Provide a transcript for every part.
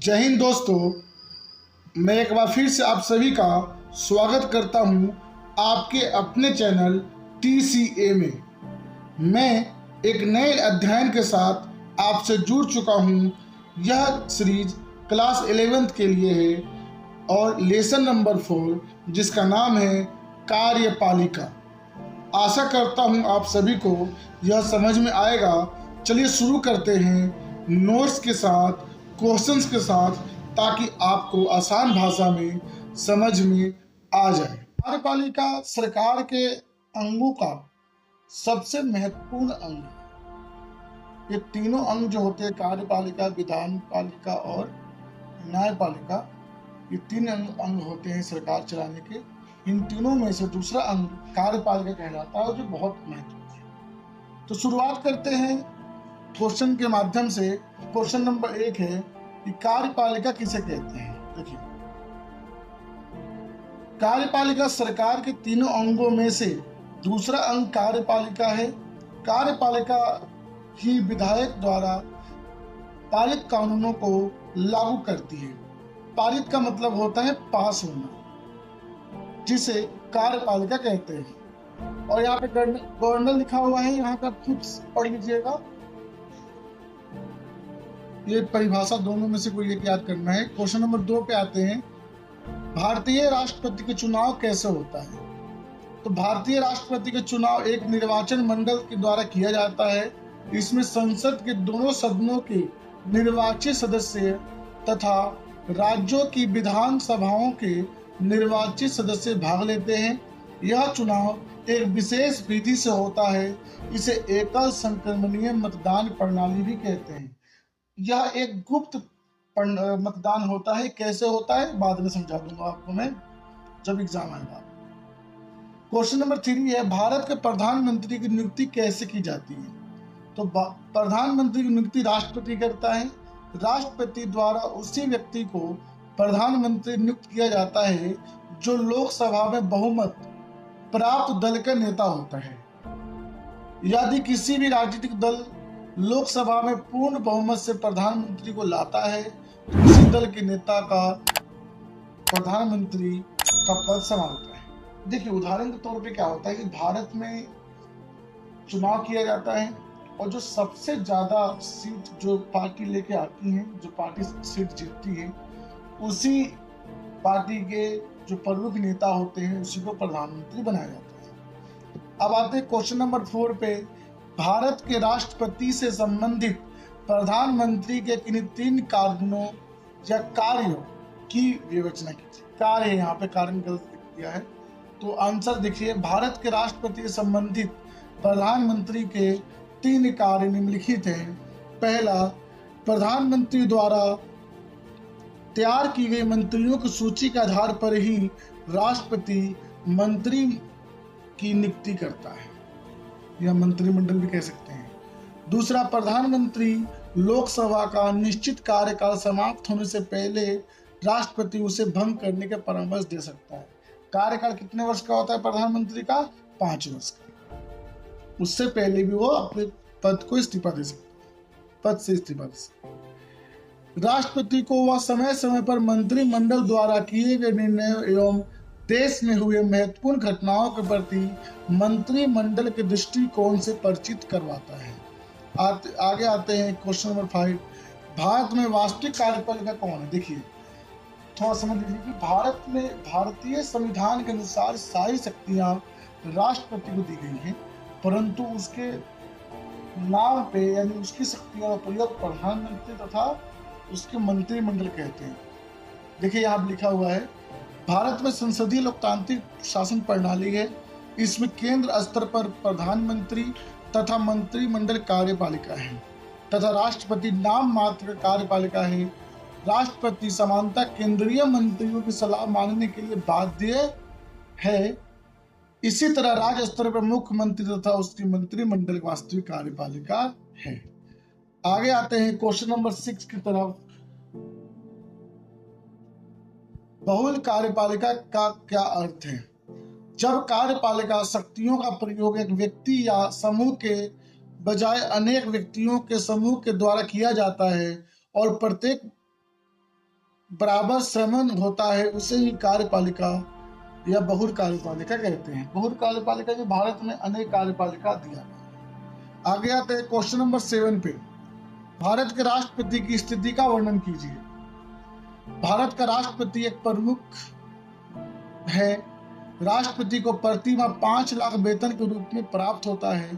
जय हिंद दोस्तों, मैं एक बार फिर से आप सभी का स्वागत करता हूं आपके अपने चैनल TCA में। मैं एक नए अध्ययन के साथ आपसे जुड़ चुका हूं। यह सीरीज क्लास 11th के लिए है और लेसन नंबर 4 जिसका नाम है कार्यपालिका। आशा करता हूं आप सभी को यह समझ में आएगा। चलिए शुरू करते हैं नोट्स के साथ, क्वेश्चंस के साथ, ताकि आपको आसान भाषा में समझ में आ जाए। कार्यपालिका सरकार के अंगों का सबसे महत्वपूर्ण अंग है। ये तीनों अंग जो होते हैं, कार्यपालिका, विधान पालिका और न्यायपालिका, ये तीन अंग होते हैं सरकार चलाने के। इन तीनों में से दूसरा अंग कार्यपालिका कहलाता है, जो बहुत महत्वपूर्ण है। तो शुरुआत करते हैं क्वेश्चन के माध्यम से। क्वेश्चन नंबर 1 है कि कार्यपालिका किसे कहते हैं। देखिए, कार्यपालिका सरकार के तीनों अंगों में से दूसरा अंग कार्यपालिका है। कार्यपालिका ही विधायक द्वारा पारित कानूनों को लागू करती है। पारित का मतलब होता है पास होना, जिसे कार्यपालिका कहते हैं। और यहाँ पे गवर्नर लिखा हुआ है, यहाँ पे खुद पढ़ लीजिएगा। ये परिभाषा दोनों में से कोई एक याद करना है। क्वेश्चन नंबर 2 पे आते हैं, भारतीय राष्ट्रपति का चुनाव कैसे होता है। तो भारतीय राष्ट्रपति का चुनाव एक निर्वाचन मंडल के द्वारा किया जाता है। इसमें संसद के दोनों सदनों के निर्वाचित सदस्य तथा राज्यों की विधान सभाओं के निर्वाचित सदस्य भाग लेते हैं। यह चुनाव एक विशेष विधि से होता है। इसे एकल संक्रमणीय मतदान प्रणाली भी कहते हैं। यह एक गुप्त मतदान होता है। कैसे होता है बाद में समझा दूंगा आपको मैं, जब एग्जाम आएगा। क्वेश्चन नंबर 3 है, भारत के प्रधानमंत्री की नियुक्ति कैसे की जाती है। तो प्रधानमंत्री की नियुक्ति राष्ट्रपति करता है। राष्ट्रपति द्वारा उसी व्यक्ति को प्रधानमंत्री नियुक्त किया जाता है जो लोकसभा में बहुमत प्राप्त दल का नेता होता है। यदि किसी भी राजनीतिक दल लोकसभा में पूर्ण बहुमत से प्रधानमंत्री को लाता है, तो उसी दल के नेता का प्रधानमंत्री का पद संभालता है। देखिए, उदाहरण के तौर पे क्या होता है कि भारत में चुनाव किया जाता है और जो सबसे ज्यादा सीट जो पार्टी लेके आती है, जो पार्टी सीट जीतती है, उसी पार्टी के जो प्रमुख नेता होते हैं, उसी को प्रधानमंत्री बनाया जाता है। अब आते हैं क्वेश्चन नंबर 4 पे, भारत के राष्ट्रपति से संबंधित प्रधानमंत्री के किन 3 कानूनों या कार्यों की विवेचना कीजिए। कार्य है, यहाँ पे कारण गलत लिख दिया है, तो आंसर देखिए, भारत के राष्ट्रपति से संबंधित प्रधानमंत्री के 3 कार्य निम्नलिखित हैं। पहला, प्रधानमंत्री द्वारा तैयार की गई मंत्रियों की सूची के आधार पर ही राष्ट्रपति मंत्री की नियुक्ति करता है, या मंत्रिमंडल भी कह सकते हैं। दूसरा, प्रधानमंत्री लोकसभा का निश्चित कार्यकाल समाप्त होने से पहले राष्ट्रपति उसे भंग करने का परामर्श दे सकता है। कार्यकाल कितने वर्ष का होता है प्रधानमंत्री का? 5 वर्ष का। उससे पहले भी वो अपने पद को इस्तीफा दे सकता है, पद से इस्तीफा दे सकता है। राष्ट्रपति को वह समय समय पर मंत्रिमंडल द्वारा किए गए निर्णय एवं देश में हुए महत्वपूर्ण घटनाओं के प्रति मंत्रिमंडल के दृष्टिकोण से परिचित करवाता है। आगे आते हैं क्वेश्चन नंबर 5, भारत में वास्तविक कार्यपालिका कौन है। देखिए, थोड़ा समझ लीजिए कि भारत में भारतीय संविधान के अनुसार सारी शक्तियां राष्ट्रपति को दी गई हैं, परंतु उसके नाम पे यानी उसकी शक्तियों का प्रयोग प्रधानमंत्री तथा उसके मंत्रिमंडल कहते हैं। देखिए, यहाँ लिखा हुआ है, भारत में संसदीय लोकतांत्रिक शासन प्रणाली है। इसमें केंद्र स्तर पर प्रधानमंत्री तथा मंत्रिमंडल कार्यपालिका है तथा राष्ट्रपति नाम मात्र कार्यपालिका है। राष्ट्रपति समानता केंद्रीय मंत्रियों की सलाह मानने के लिए बाध्य है। इसी तरह राज्य स्तर पर मुख्यमंत्री तथा उसकी मंत्रिमंडल वास्तविक कार्यपालिका है। आगे आते हैं क्वेश्चन नंबर 6 की तरफ। बहुल कार्यपालिका का क्या अर्थ है। जब कार्यपालिका शक्तियों का प्रयोग एक व्यक्ति या समूह के बजाय अनेक व्यक्तियों के समूह के द्वारा किया जाता है और प्रत्येक बराबर श्रवण होता है उसे ही कार्यपालिका या बहुर कार्यपालिका कहते हैं। बहुर कार्यपालिका जो भारत में अनेक कार्यपालिका दिया गया। आगे आते हैं क्वेश्चन नंबर 7 पे। भारत के राष्ट्रपति की स्थिति का वर्णन कीजिए। भारत का राष्ट्रपति एक प्रमुख है। राष्ट्रपति को प्रति माह 5 लाख वेतन के रूप में प्राप्त होता है।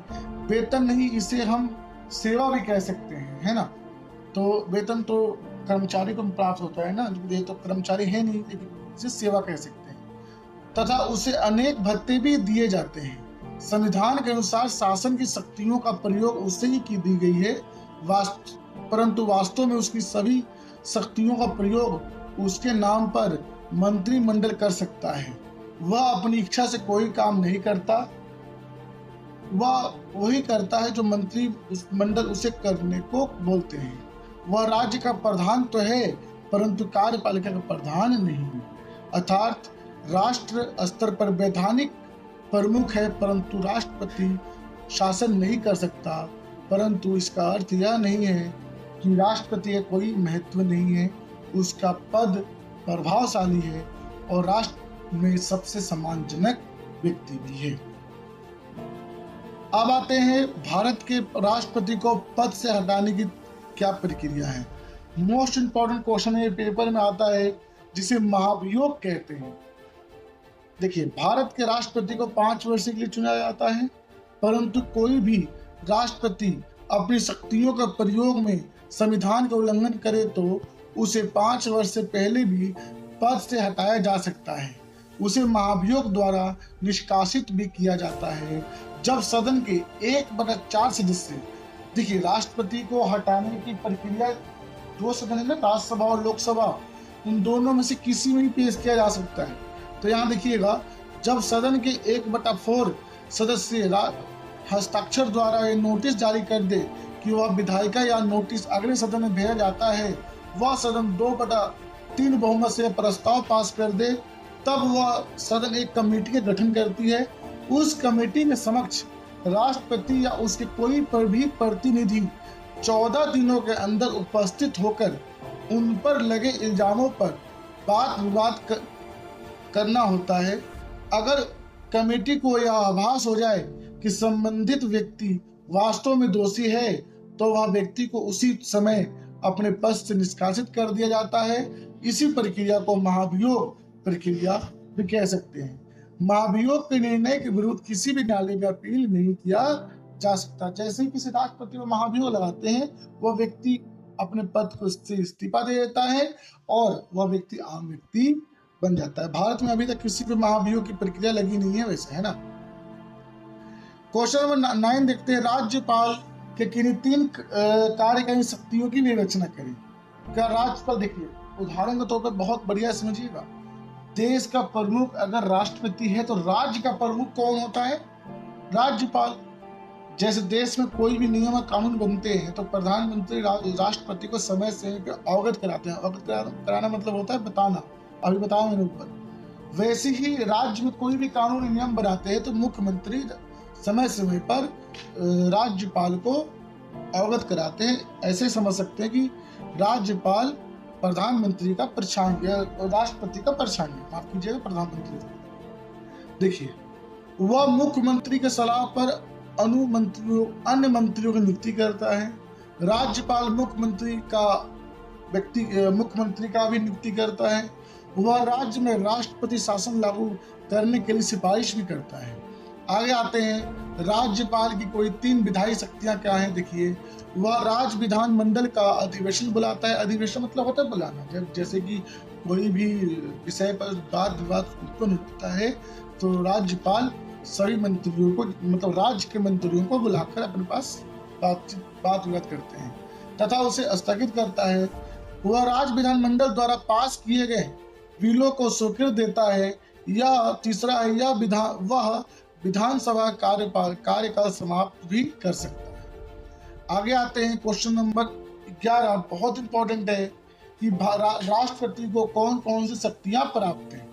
वेतन नहीं, इसे हम सेवा भी कह सकते हैं, है ना। तो वेतन तो कर्मचारी को प्राप्त होता है ना, ये तो कर्मचारी है नहीं, लेकिन इसे सेवा कह सकते हैं। तथा उसे अनेक भत्ते भी दिए जाते हैं। संविधान के अनुसार शासन की शक्तियों का प्रयोग उसे ही की दी गई है, परंतु वास्तव में उसकी सभी शक्तियों का प्रयोग उसके नाम पर मंत्रिमंडल कर सकता है। वह अपनी इच्छा से कोई काम नहीं करता, वह वही करता है जो मंत्रिमंडल उसे करने को बोलते हैं। वह राज्य का प्रधान तो है, परंतु कार्यपालिका का प्रधान नहीं। अर्थात राष्ट्र स्तर पर वैधानिक प्रमुख है, परंतु राष्ट्रपति शासन नहीं कर सकता। परंतु इसका अर्थ यह नहीं है कि राष्ट्रपति का कोई महत्व नहीं है। उसका पद प्रभावशाली है और राष्ट्र में सबसे सम्मानजनक व्यक्ति भी है। अब आते हैं भारत के राष्ट्रपति को पद से हटाने की क्या प्रक्रिया है। मोस्ट इंपॉर्टेंट क्वेश्चन है, पेपर में आता है, जिसे महाभियोग कहते हैं। देखिए, भारत के राष्ट्रपति को 5 वर्ष के लिए चुना जाता है, परंतु कोई भी राष्ट्रपति अपनी शक्तियों का प्रयोग में संविधान का उल्लंघन करे तो उसे 5 वर्ष से पहले भी पद से हटाया जा सकता है। उसे महाभियोग द्वारा निष्कासित भी किया जाता है। जब सदन के 1/4 सदस्य, देखिए राष्ट्रपति को हटाने की प्रक्रिया 2 सदन है ना, राज्यसभा और लोकसभा, उन दोनों में से किसी में भी पेश किया जा सकता है। तो यहाँ देखिएगा, जब सदन के 1/4 सदस्य हस्ताक्षर द्वारा ये नोटिस जारी कर दे कि वह विधायिका या नोटिस अगले सदन में भेजा जाता है, वह सदन 2/3 बहुमत से प्रस्ताव पास कर दे, तब वह सदन एक कमेटी का गठन करती है। उस कमेटी के समक्ष राष्ट्रपति या उसके कोई पर भी प्रतिनिधि 14 दिनों के अंदर उपस्थित होकर उन पर लगे इल्जामों पर बात विवाद करना होता है। अगर कमेटी को यह आभास हो जाए कि संबंधित व्यक्ति वास्तव में दोषी है, तो वह व्यक्ति को उसी समय अपने पद से निष्कासित कर दिया जाता है। इसी प्रक्रिया को महाभियोग प्रक्रिया भी कह सकते हैं। महाभियोग के निर्णय के विरुद्ध किसी भी न्यायालय में अपील नहीं किया जा सकता। जैसे ही किसी राष्ट्रपति को महाभियोग लगाते हैं, वह व्यक्ति अपने पद को से इस्तीफा दे देता है और वह व्यक्ति आम व्यक्ति बन जाता है। भारत में अभी तक किसी भी महाभियोग की प्रक्रिया लगी नहीं है वैसे, है ना। क्वेश्चन नंबर 9 देखते हैं। राज्यपाल के किन्हीं 3 कार्यकारी शक्तियों की विवेचना करें। क्या राज्यपाल, देखिए उदाहरण के तौर पर बहुत बढ़िया समझिएगा, देश का प्रमुख अगर राष्ट्रपति है तो राज्य का प्रमुख कौन होता है? राज्यपाल। जैसे देश में कोई भी नियम और कानून बनते हैं तो प्रधानमंत्री राष्ट्रपति को समय से अवगत कराते हैं। अवगत कराना मतलब होता है बताना, अभी बताया मैंने ऊपर। वैसे ही राज्य में कोई भी कानून नियम बनाते हैं तो मुख्यमंत्री समय समय पर राज्यपाल को अवगत कराते हैं। ऐसे समझ सकते हैं कि राज्यपाल प्रधानमंत्री का परछाई, राष्ट्रपति का परछाई, माफ कीजिएगा, प्रधानमंत्री। देखिए, वह मुख्यमंत्री के सलाह पर अन्य मंत्रियों की नियुक्ति करता है। राज्यपाल मुख्यमंत्री का भी नियुक्ति करता है। वह राज्य में राष्ट्रपति शासन लागू करने के लिए सिफारिश भी करता है। आगे आते हैं, राज्यपाल की कोई 3 विधायी शक्तियां क्या हैं। देखिए, वह राज्य विधानमंडल का अधिवेशन बुलाता है। अधिवेशन मतलब होता है बुलाना। जैसे कि कोई भी विषय पर वाद विवाद उत्पन्न होता है तो राज्यपाल सभी मंत्रियों को, मतलब राज्य के मंत्रियों को बुलाकर अपने पास बात विवाद करते हैं तथा उसे स्थगित करता है। वह राज्य विधानमंडल द्वारा पास किए गए बिलों को स्वीकृत देता है। यह तीसरा है, वह विधानसभा कार्यकाल समाप्त भी कर सकता है। आगे आते हैं क्वेश्चन नंबर 11, बहुत इंपॉर्टेंट है कि राष्ट्रपति को कौन कौन सी शक्तियां प्राप्त हैं।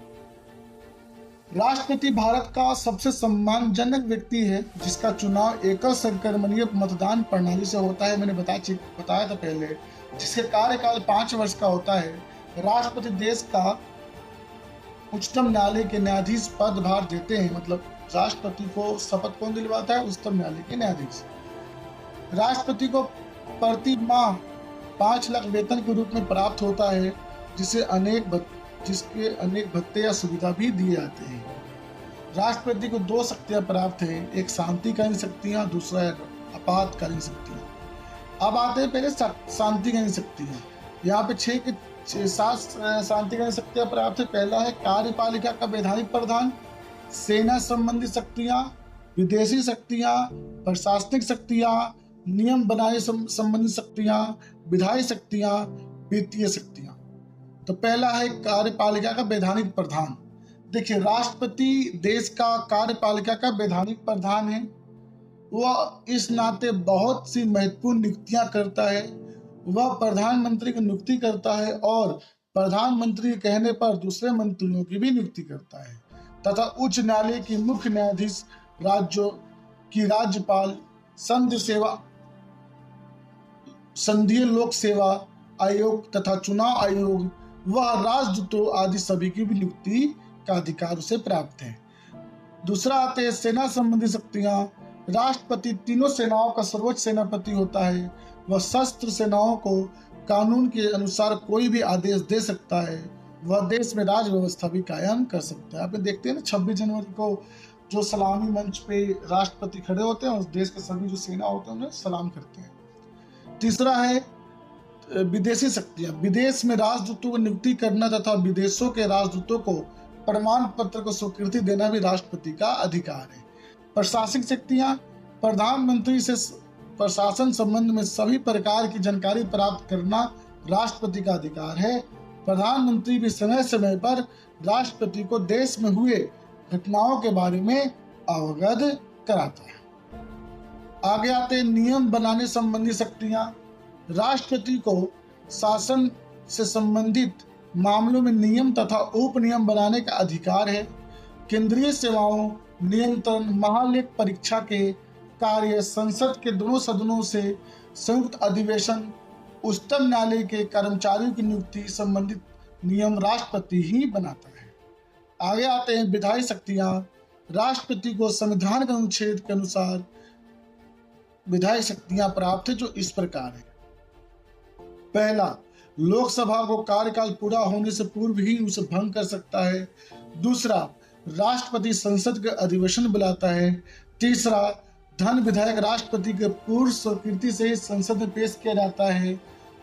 राष्ट्रपति भारत का सबसे सम्मानजनक व्यक्ति है जिसका चुनाव एकल संक्रमणीय मतदान प्रणाली से होता है। मैंने बताया था पहले, जिसके कार्यकाल 5 वर्ष का होता है। राष्ट्रपति देश का उच्चतम न्यायालय के न्यायाधीश पदभार देते हैं। मतलब राष्ट्रपति को शपथ कौन दिलवाता है? उच्चतम न्यायालय के न्यायाधीश। राष्ट्रपति को प्रति माह 5 लाख वेतन के रूप में प्राप्त होता है, जिसके अनेक भत्ते या सुविधा भी दिए जाते हैं। राष्ट्रपति को 2 शक्तियां प्राप्त है, एक शांतिकालीन शक्तियां, दूसरा आपातकालीन शक्तियां। अब आते हैं पहले शांतिकालीन शक्तियां। यहाँ पे 7 शांतिकालीन शक्तियां प्राप्त है। पहला है कार्यपालिका का वैधानिक प्रधान, सेना संबंधी शक्तियां, विदेशी शक्तियां, प्रशासनिक शक्तियां, नियम बनाने संबंधी शक्तियां, विधायी शक्तियां, वित्तीय शक्तियां। तो पहला है कार्यपालिका का वैधानिक प्रधान। देखिए, राष्ट्रपति देश का कार्यपालिका का वैधानिक प्रधान है। वह इस नाते बहुत सी महत्वपूर्ण नियुक्तियां करता है। वह प्रधानमंत्री की नियुक्ति करता है और प्रधानमंत्री के कहने पर दूसरे मंत्रियों की भी नियुक्ति करता है, तथा उच्च न्यायालय की मुख्य न्यायाधीश, राज्यों की राज्यपाल, संघीय लोक सेवा आयोग तथा चुनाव आयोग, वह राजदूतों आदि सभी की भी नियुक्ति का अधिकार उसे प्राप्त है। दूसरा आते हैं सेना संबंधी शक्तियां। राष्ट्रपति तीनों सेनाओं का सर्वोच्च सेनापति होता है। वह सशस्त्र सेनाओं को कानून के अनुसार कोई भी आदेश दे सकता है। वह देश में राज व्यवस्था भी कायम कर सकता है। आप देखते हैं ना, 26 जनवरी को जो सलामी मंच पे राष्ट्रपति खड़े होते हैं और देश के सभी जो सेना होते हैं उन्हें सलाम करते हैं। तीसरा है विदेशी शक्तियां। विदेश में राजदूतों को नियुक्ति करना तथा विदेशों के राजदूतों को प्रमाण पत्र को स्वीकृति देना भी राष्ट्रपति का अधिकार है। प्रशासनिक शक्तियां। प्रधानमंत्री से प्रशासन संबंध में सभी प्रकार की जानकारी प्राप्त करना राष्ट्रपति का अधिकार है। प्रधानमंत्री भी समय समय पर राष्ट्रपति को देश में हुए घटनाओं के बारे में अवगत कराता है। आगे आते हैं नियम बनाने संबंधी शक्तियां। राष्ट्रपति को शासन से संबंधित मामलों में नियम तथा उपनियम बनाने का अधिकार है। केंद्रीय सेवाओं, नियंत्रण, महालेख परीक्षा के कार्य, संसद के दोनों सदनों से संयुक्त अधिवेशन, उच्चतम न्यायालय के कर्मचारियों की नियुक्ति संबंधित नियम राष्ट्रपति ही बनाता है। आगे आते हैं विधायी शक्तियां। राष्ट्रपति को संविधान के अनुच्छेद के अनुसार विधायी शक्तियां प्राप्त है, जो इस प्रकार है। पहला, लोकसभा को कार्यकाल पूरा होने से पूर्व ही उसे भंग कर सकता है। दूसरा, राष्ट्रपति संसद के अधिवेशन बुलाता है। तीसरा, धन विधायक राष्ट्रपति के पूर्व स्वीकृति से ही संसद में पेश किया जाता है।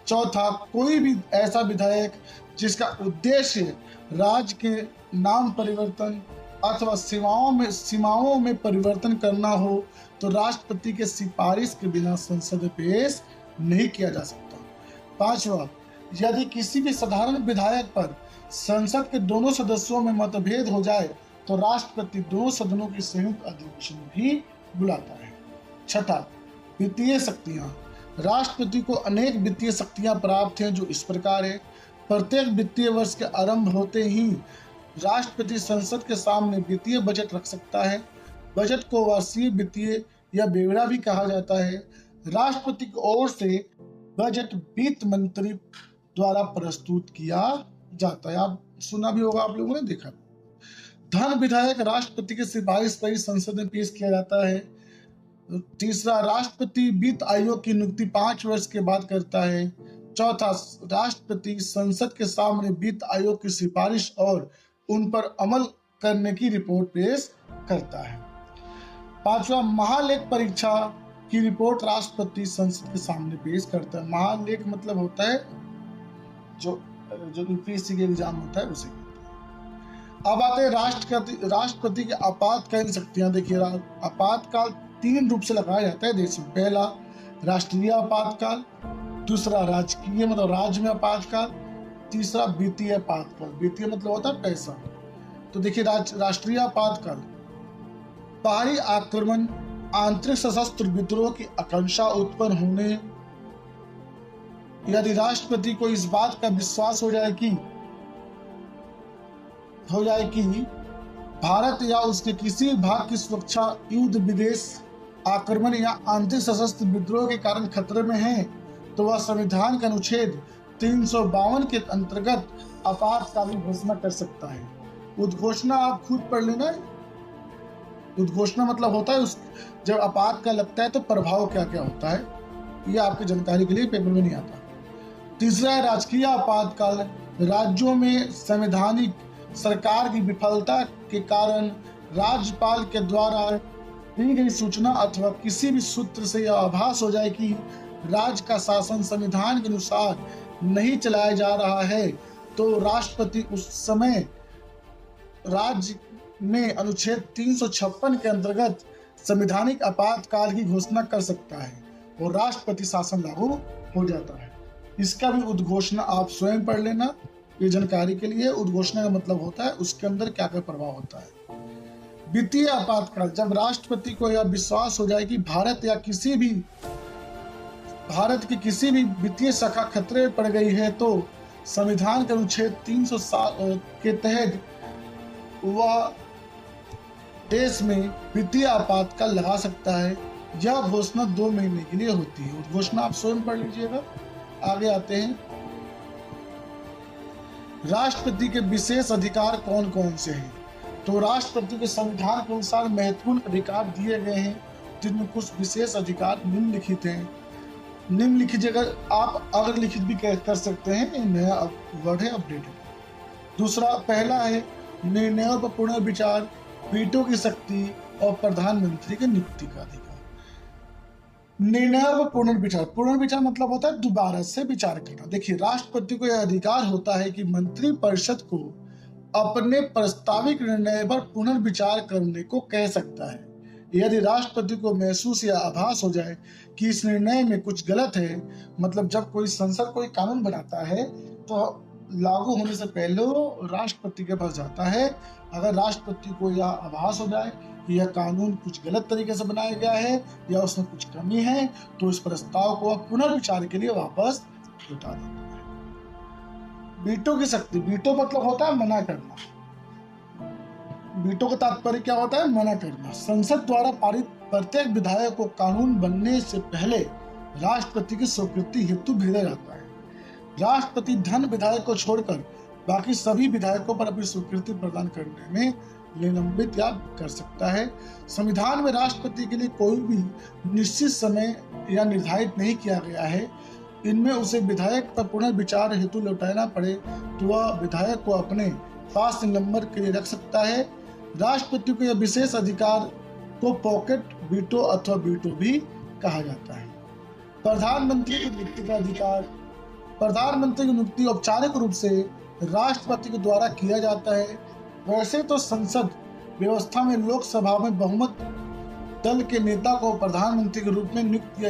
चौथा, कोई भी ऐसा विधायक जिसका उद्देश्य राज्य के नाम परिवर्तन अथवा सीमाओं में परिवर्तन करना हो, तो राष्ट्रपति के सिफारिश के बिना संसद में पेश नहीं किया जा सकता। पांचवा, यदि किसी भी साधारण विधायक पर संसद के दोनों सदस्यों में मतभेद हो जाए तो राष्ट्रपति दोनों सदनों की संयुक्त अधिवेशन भी बुलाता है। छठा, वित्तीय शक्तियां। राष्ट्रपति को अनेक वित्तीय शक्तियां प्राप्त हैं, जो इस प्रकार है। प्रत्येक वित्तीय वर्ष के आरंभ होते ही राष्ट्रपति संसद के सामने वित्तीय बजट रख सकता है। बजट को वार्षिक वित्तीय या ब्यौरा भी कहा जाता है। राष्ट्रपति की ओर से बजट वित्त मंत्री द्वारा प्रस्तुत किया जाता है। आप सुना भी होगा, आप लोगों ने देखा। धन विधायक राष्ट्रपति की सिफारिश पर ही संसद में पेश किया जाता है। तीसरा, राष्ट्रपति वित्त आयोग की नियुक्ति 5 वर्ष के बाद करता है। चौथा, राष्ट्रपति संसद के सामने वित्त आयोग की सिफारिश और उन पर अमल करने की रिपोर्ट पेश करता है। पांचवा, महालेख परीक्षा की रिपोर्ट राष्ट्रपति संसद के सामने पेश करता है। महालेख मतलब होता है जो यूपीएससी के एग्जाम होता है उसे। अब आते हैं राष्ट्रपति की आपातकालीन शक्तियां। देखिए, आपातकाल 3 रूप से लगाया जाता है देश में। पहला, राष्ट्रीय आपातकाल। दूसरा, राजकीय मतलब राज्य में आपातकाल। तीसरा, वित्तीय आपातकाल। वित्तीय मतलब होता है पैसा। तो देखिए, राष्ट्रीय आपातकाल, बाहरी आक्रमण, आंतरिक सशस्त्र विद्रोह की आशंका उत्पन्न होने, यदि राष्ट्रपति को इस बात का विश्वास हो जाए कि भारत या उसके किसी भाग की सुरक्षा युद्ध, विदेश आक्रमण या आंतरिक सशस्त्र विद्रोह के कारण खतरे में है, तो वह संविधान के अनुच्छेद 352 के अंतर्गत आपातकालीन घोषणा कर सकता है। उद्घोषणा आप खुद पढ़ लेना। उद्घोषणा मतलब होता है जब आपातकाल लगता है तो प्रभाव क्या क्या होता है, ये आपकी जानकारी के लिए पेपर में नहीं आता। तीसरा है राजकीय आपातकाल। राज्यों में संवैधानिक सरकार की विफलता के कारण राज्यपाल के द्वारा दी गई सूचना अथवा किसी भी सूत्र से यह आभास हो जाए कि राज्य का शासन संविधान के अनुसार नहीं चलाया जा रहा है, तो राष्ट्रपति उस समय राज्य में अनुच्छेद 356 के अंतर्गत संवैधानिक आपातकाल की घोषणा कर सकता है और राष्ट्रपति शासन लागू हो जाता है। इसका भी उद्घोषणा आप स्वयं पढ़ लेना, ये जानकारी के लिए। उद्घोषणा का मतलब होता है उसके अंदर क्या क्या प्रभाव होता है। वित्तीय आपातकाल, जब राष्ट्रपति को यह विश्वास हो जाए कि भारत की किसी भी वित्तीय शाखा खतरे में पड़ गई है, तो संविधान के अनुच्छेद 307 के तहत वह देश में वित्तीय आपातकाल लगा सकता है। यह घोषणा 2 महीने के लिए होती है। उद्घोषणा आप स्वयं पढ़ लीजिएगा। आगे आते हैं, राष्ट्रपति के विशेष अधिकार कौन कौन से हैं? तो राष्ट्रपति के संविधान के अनुसार महत्वपूर्ण अधिकार दिए गए हैं, जिनमें कुछ विशेष अधिकार निम्नलिखित हैं। निम्नलिखित जगह आप अगर लिखित भी कर सकते हैं, नया वर्ड है, अपडेट है। दूसरा, पहला है निर्णयों पर पुनर्विचार, वीटो की शक्ति और प्रधानमंत्री की नियुक्ति का अधिकार। निर्णयों पर पुनर्विचार मतलब होता है दोबारा से विचार करना। देखिए, राष्ट्रपति को यह अधिकार होता है कि मंत्रिपरिषद को अपने प्रस्तावित निर्णय पर पुनर्विचार करने को कह सकता है। यदि राष्ट्रपति को महसूस या आभास हो जाए कि इस निर्णय में कुछ गलत है, मतलब जब कोई संसद कोई कानून बनाता है तो लागू होने से पहले राष्ट्रपति के पास जाता है। अगर राष्ट्रपति को यह आभास हो जाए कि यह कानून कुछ गलत तरीके से बनाया गया है या उसमें कुछ कमी है, तो इस प्रस्ताव को पुनर्विचार के लिए वापस लौटा देता है। वीटो की शक्ति, वीटो मतलब होता है मना करना। वीटो का तात्पर्य क्या होता है? मना करना। संसद द्वारा पारित प्रत्येक विधेयक को कानून बनने से पहले राष्ट्रपति की स्वीकृति हेतु भेजा जाता है। राष्ट्रपति धन विधेयक को छोड़कर बाकी सभी विधेयकों पर अपनी स्वीकृति प्रदान करने में निलंबित या कर सकता है। संविधान में राष्ट्रपति के लिए कोई भी निश्चित समय या निर्धारित नहीं किया गया है। इनमें उसे विधेयक पर पुनर्विचार हेतु लौटाना पड़े तो वह विधेयक को अपने पास निलंबन के लिए रख सकता है। राष्ट्रपति को यह विशेष अधिकार को पॉकेट वीटो अथवा वीटो भी कहा जाता है। प्रधानमंत्री की नियुक्ति का अधिकार, प्रधानमंत्री की नियुक्ति औपचारिक रूप से राष्ट्रपति के द्वारा किया जाता है। वैसे तो संसद व्यवस्था में लोकसभा में बहुमत दल के नेता को प्रधानमंत्री के रूप में नियुक्त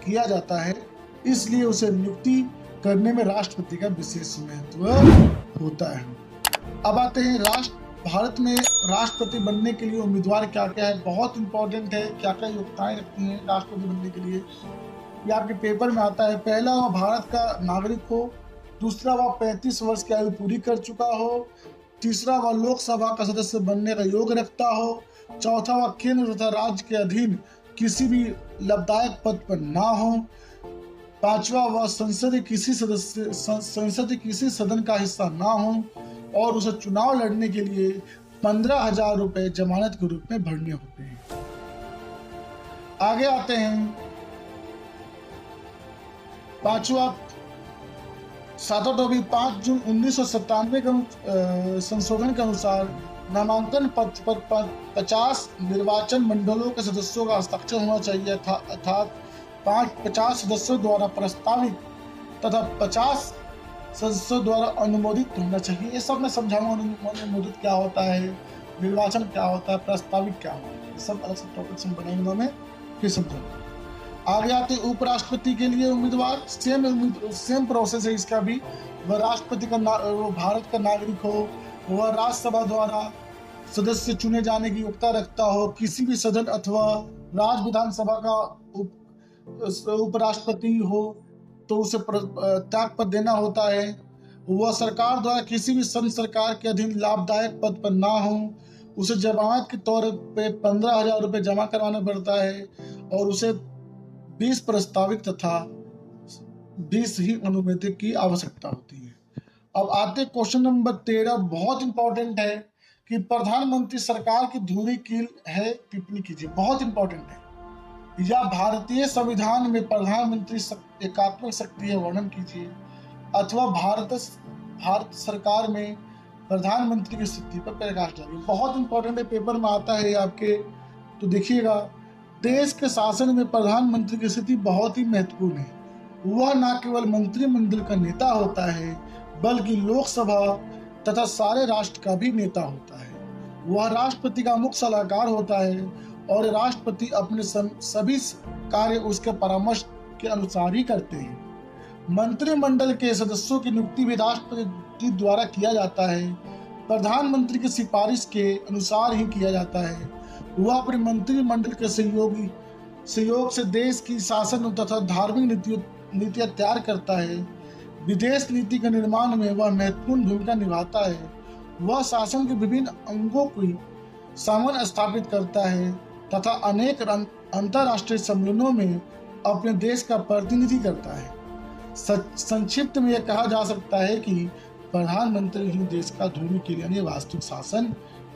किया जाता है, इसलिए उसे नियुक्ति करने में राष्ट्रपति का विशेष महत्व होता है। अब आते हैं भारत में राष्ट्रपति बनने के लिए उम्मीदवार क्या क्या है, बहुत इंपॉर्टेंट है, क्या क्या योग्यताएं रखती हैं राष्ट्रपति बनने के लिए, ये आपके पेपर में आता है। पहला, वह भारत का नागरिक हो। दूसरा, वह 35 वर्ष की आयु पूरी कर चुका हो। तीसरा, वह लोकसभा का सदस्य बनने का योग रखता हो। चौथा, वह केंद्र तथा राज्य के अधीन किसी भी लाभदायक पद पर ना हो। पांचवा, वह संसद किसी सदन का हिस्सा ना हो और उसे चुनाव लड़ने के लिए 15,000 रुपए जमानत के रूप में भरने होते हैं। आगे आते हैं, पांचवा, 5 जून 1997 के संशोधन के अनुसार नामांकन पत्र पर 50 निर्वाचन मंडलों के सदस्यों का हस्ताक्षर होना चाहिए था, अर्थात 50 सदस्यों द्वारा प्रस्तावित तथा 50 सदस्यों द्वारा अनुमोदित होना चाहिए। ये सब मैं समझाऊंगा, अनुमोदित क्या होता है, निर्वाचन क्या होता है, प्रस्तावित क्या होता है, सब अलग से टॉपिक्स हम बनाएंगे, मैं फिर समझाऊंगा। आगे आते उपराष्ट्रपति के लिए उम्मीदवार, सेम प्रोसेस है इसका भी। वह राष्ट्रपति का वो भारत का नागरिक हो, वह राज्यसभा द्वारा सदस्य चुने जाने की योग्यता रखता हो, किसी भी सदन अथवा राज्य विधानसभा का उपराष्ट्रपति हो तो उसे त्याग पत्र देना होता है। वह सरकार द्वारा किसी भी संघ सरकार के अधीन लाभदायक पद पर ना हो। उसे जमानत के तौर पे 15,000 रुपये जमा करवाना पड़ता है और उसे 20 प्रस्तावित तथा 20 ही अनुमेय की आवश्यकता होती है। अब आते क्वेश्चन नंबर 13, बहुत इंपॉर्टेंट है कि प्रधानमंत्री सरकार की धुरी कील है, टिप्पणी कीजिए। बहुत इंपॉर्टेंट है। या भारतीय संविधान में प्रधानमंत्री एकात्मक शक्ति है, वर्णन कीजिए। अथवा भारत सरकार में प्रधानमंत्री की स्थिति पर प्रकाश डालिए। बहुत इंपॉर्टेंट है, पेपर में आता है आपके, तो देखिएगा। देश के शासन में प्रधानमंत्री की स्थिति बहुत ही महत्वपूर्ण है। वह न केवल मंत्रिमंडल का नेता होता है, बल्कि लोकसभा तथा सारे राष्ट्र का भी नेता होता है। वह राष्ट्रपति का मुख्य सलाहकार होता है और राष्ट्रपति अपने सभी कार्य उसके परामर्श के अनुसार ही करते हैं। मंत्रिमंडल के सदस्यों की नियुक्ति भी राष्ट्रपति द्वारा किया जाता है। प्रधानमंत्री की सिफारिश के अनुसार ही किया जाता है। वह अपने मंत्रिमंडल के सहयोग से देश की शासन तथा धार्मिक नीतियां तैयार करता है। विदेश नीति के निर्माण में वह महत्वपूर्ण भूमिका निभाता है। वह शासन के विभिन्न अंगों की सामंजस्य स्थापित करता है तथा अनेक अंतर्राष्ट्रीय सम्मेलनों में अपने देश का प्रतिनिधि करता है। संक्षिप्त में यह कहा जा सकता है कि प्रधानमंत्री ही देश का धुरी कील यानी वास्तविक शासन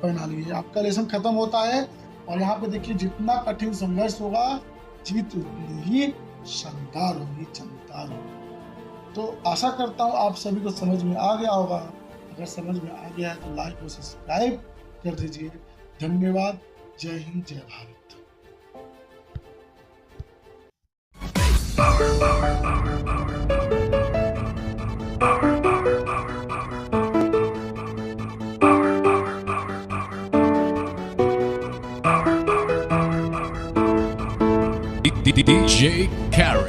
प्रणाली है। आपका लेसन खत्म होता है और यहाँ पे देखिए, जितना कठिन संघर्ष होगा जीत उतनी ही शानदार होगी, चमकदार होगी। तो आशा करता हूँ आप सभी को समझ में आ गया होगा। अगर समझ में आ गया है तो लाइक और सब्सक्राइब कर दीजिए। धन्यवाद। जय हिंद, जय भारत। DJ Khaled.